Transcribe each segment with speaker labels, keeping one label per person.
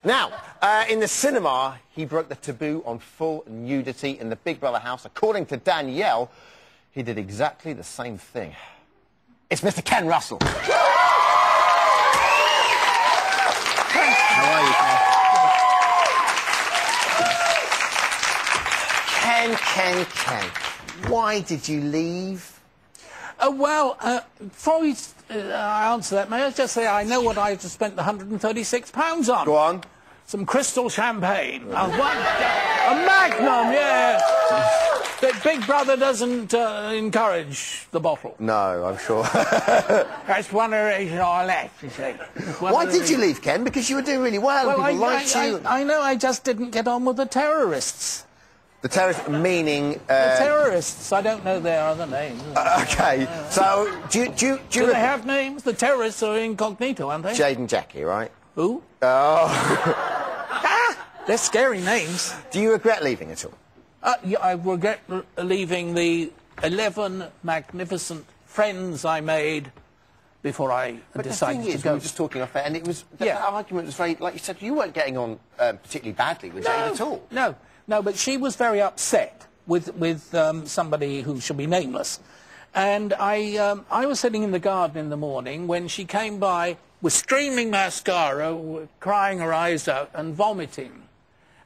Speaker 1: Now, in the cinema, he broke the taboo on full nudity in the Big Brother house. According to Danielle, he did exactly the same thing. It's Mr. Ken Russell. How are you, Ken? Ken. Why did you leave?
Speaker 2: Before I answer that, may I just say I know what I just spent the £136 on.
Speaker 1: Go on.
Speaker 2: Some crystal champagne. A Magnum, yeah. But Big Brother doesn't encourage the bottle.
Speaker 1: No, I'm sure.
Speaker 2: That's one reason I left, you see.
Speaker 1: Why did you leave, Ken? Because you were doing really well and people liked you.
Speaker 2: I know, I just didn't get on with the terrorists.
Speaker 1: The terrorists, meaning...
Speaker 2: The terrorists. I don't know their other names.
Speaker 1: OK. So, do
Speaker 2: they have names? The terrorists are incognito, aren't they?
Speaker 1: Jade and Jackie, right?
Speaker 2: Who?
Speaker 1: Oh.
Speaker 2: They're scary names.
Speaker 1: Do you regret leaving at all?
Speaker 2: Yeah, I regret leaving the 11 magnificent friends I made before I decided to go.
Speaker 1: We were just talking off air, and it was... That argument was very... Like you said, you weren't getting on particularly badly with Jade at all.
Speaker 2: No, but she was very upset with somebody who should be nameless. And I was sitting in the garden in the morning when she came by with streaming mascara, crying her eyes out and vomiting.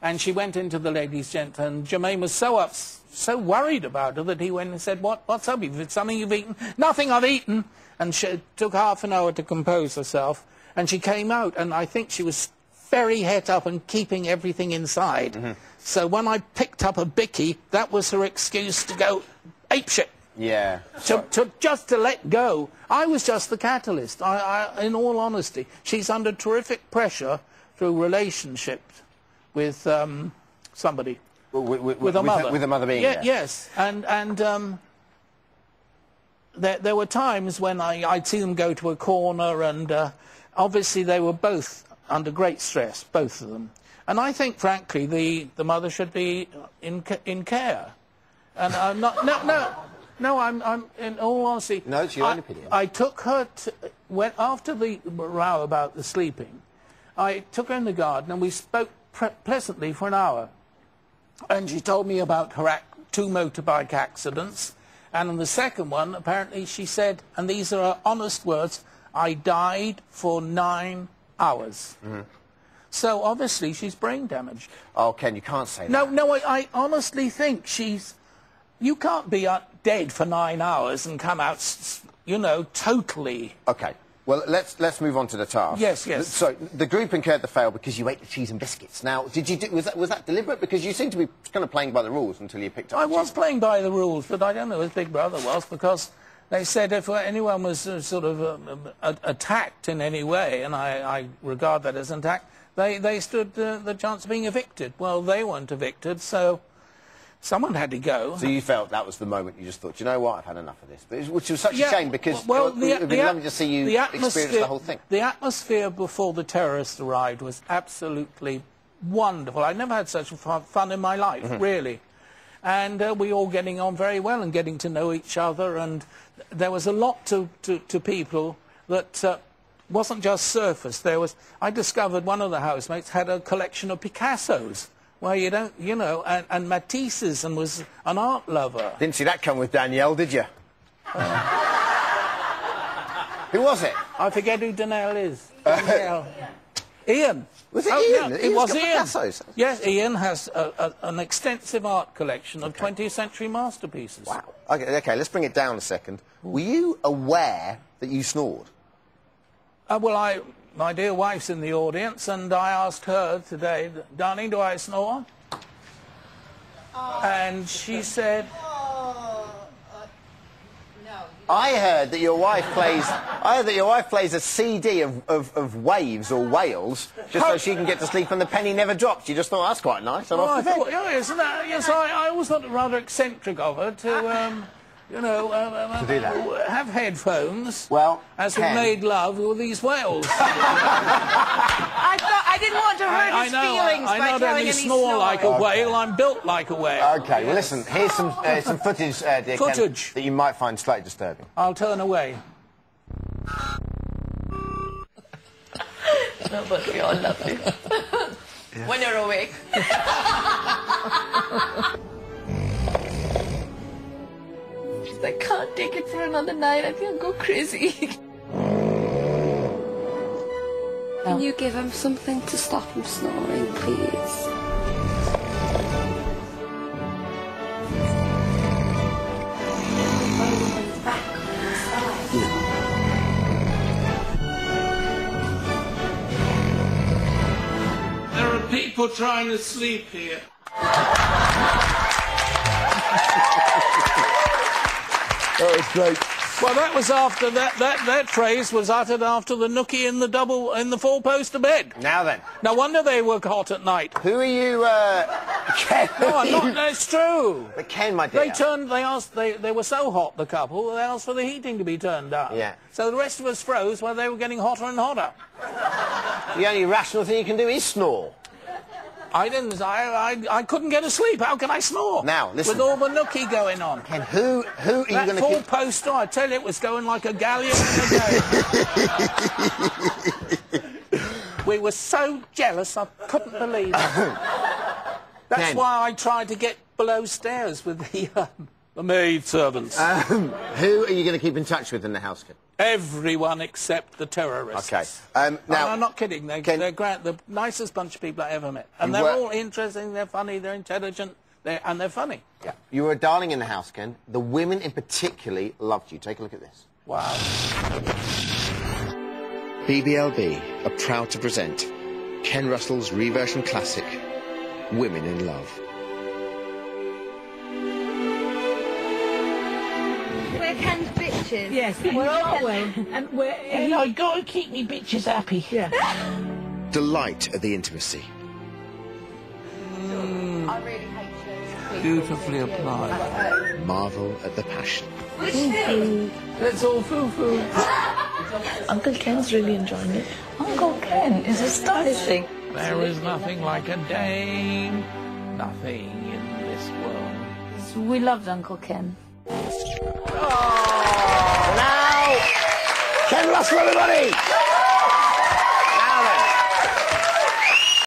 Speaker 2: And she went into the ladies' gent, and Jermaine was so worried about her that he went and said, what's up? Is it something you've eaten? Nothing I've eaten. And she took half an hour to compose herself. And she came out, and I think she was very het up and keeping everything inside. Mm-hmm. So when I picked up a bicky, that was her excuse to go apeshit.
Speaker 1: Yeah.
Speaker 2: Just to let go. I was just the catalyst. In all honesty, she's under terrific pressure through relationships with somebody.
Speaker 1: With a mother. With a mother being there.
Speaker 2: Yes. And there were times when I'd see them go to a corner, and obviously they were both under great stress, both of them. And I think, frankly, the mother should be in care. And I'm not... No, I'm in all honesty...
Speaker 1: No, it's your own opinion.
Speaker 2: I took her after the row about the sleeping, I took her in the garden and we spoke pleasantly for an hour. And she told me about her 2 motorbike accidents. And on the second one, apparently she said, and these are her honest words, I died for 9 hours. Mm-hmm. So, obviously, she's brain damaged.
Speaker 1: Oh, Ken, you can't say that.
Speaker 2: No, I honestly think she's... You can't be dead for 9 hours and come out, you know, totally...
Speaker 1: OK. Well, let's move on to the task.
Speaker 2: Yes.
Speaker 1: So, the group incurred the fail because you ate the cheese and biscuits. Now, was that deliberate? Because you seem to be kind of playing by the rules until you picked up the cheese.
Speaker 2: I was playing by the rules, but I don't know if Big Brother was, because... They said if anyone was sort of attacked in any way, and I regard that as an attack, they stood the chance of being evicted. Well, they weren't evicted, so someone had to go. So
Speaker 1: you felt that was the moment you just thought, you know what, I've had enough of this. Which was such a shame, because it would have been lovely to see you experience the whole thing.
Speaker 2: The atmosphere before the terrorists arrived was absolutely wonderful. I'd never had such fun in my life, really. And we all getting on very well and getting to know each other, and there was a lot to people that wasn't just surface. I discovered one of the housemates had a collection of Picassos, where you don't, you know, and Matisse's, and was an art lover.
Speaker 1: Didn't see that come with Danielle, did you? Who was it?
Speaker 2: I forget who Danielle is. Danielle. Ian.
Speaker 1: Was it Ian?
Speaker 2: No, it was Ian.
Speaker 1: Picassos.
Speaker 2: Yes, Ian has an extensive art collection of 20th century masterpieces.
Speaker 1: Wow. OK, let's bring it down a second. Were you aware that you snored?
Speaker 2: Well, my dear wife's in the audience, and I asked her today, darling, do I snore? And she said...
Speaker 1: I heard that your wife plays a CD of waves or whales just so she can get to sleep and the penny never drops. You just thought, that's quite nice.
Speaker 2: Oh, I thought, yes, I always thought it rather eccentric of her to, you know,
Speaker 1: to do that.
Speaker 2: Have headphones.
Speaker 1: Well,
Speaker 2: as we made love with these whales.
Speaker 3: I didn't want to hurt his feelings by
Speaker 2: not
Speaker 3: telling
Speaker 2: only
Speaker 3: him
Speaker 2: snore like a whale, I'm built like a whale.
Speaker 1: OK, well, listen, here's some footage, dear Ken, that you might find slightly disturbing.
Speaker 2: I'll turn away.
Speaker 3: Nobody, I love you. when you're awake. I can't take it for another night. I think I'll go crazy.
Speaker 4: Can you give him something to stop him snoring, please?
Speaker 2: There are people trying to sleep here.
Speaker 1: That was great.
Speaker 2: Well, that was after that phrase was uttered after the nookie in the four-poster bed.
Speaker 1: Now then.
Speaker 2: No wonder they were hot at night.
Speaker 1: Who are you, Ken?
Speaker 2: No, I'm not. That's true.
Speaker 1: But Ken, my dear.
Speaker 2: They were so hot, the couple, they asked for the heating to be turned up.
Speaker 1: Yeah.
Speaker 2: So the rest of us froze while they were getting hotter and hotter.
Speaker 1: The only rational thing you can do is snore.
Speaker 2: I couldn't get to sleep. How can I snore?
Speaker 1: Now, listen.
Speaker 2: With all the nookie going on.
Speaker 1: Ken, who are you going to
Speaker 2: That four-poster, I tell you, it was going like a galleon in a gale. We were so jealous, I couldn't believe it. That's
Speaker 1: Ken.
Speaker 2: why I tried to get below stairs with the maid servants.
Speaker 1: Who are you going to keep in touch with in the house, Ken?
Speaker 2: Everyone except the terrorists.
Speaker 1: Okay. Now,
Speaker 2: I'm not kidding. They're the nicest bunch of people I ever met. And they're all interesting, they're funny, they're intelligent, and they're funny.
Speaker 1: Yeah. You were a darling in the house, Ken. The women in particular loved you. Take a look at this.
Speaker 2: Wow.
Speaker 1: BBLB are proud to present Ken Russell's reversion classic, Women in Love.
Speaker 4: We're Ken's bitches.
Speaker 3: Yes, we're all away. And we're...
Speaker 2: I got to keep me bitches happy.
Speaker 3: Yeah.
Speaker 1: Delight at the intimacy.
Speaker 4: I really hate you.
Speaker 2: Beautifully applied.
Speaker 1: Marvel at the passion.
Speaker 2: That's all foo-foo.
Speaker 3: Uncle Ken's really enjoying it. Uncle Ken is astonishing.
Speaker 2: There is nothing like a dame. Nothing in this world.
Speaker 3: We loved Uncle Ken.
Speaker 1: Now, Ken Russell, everybody!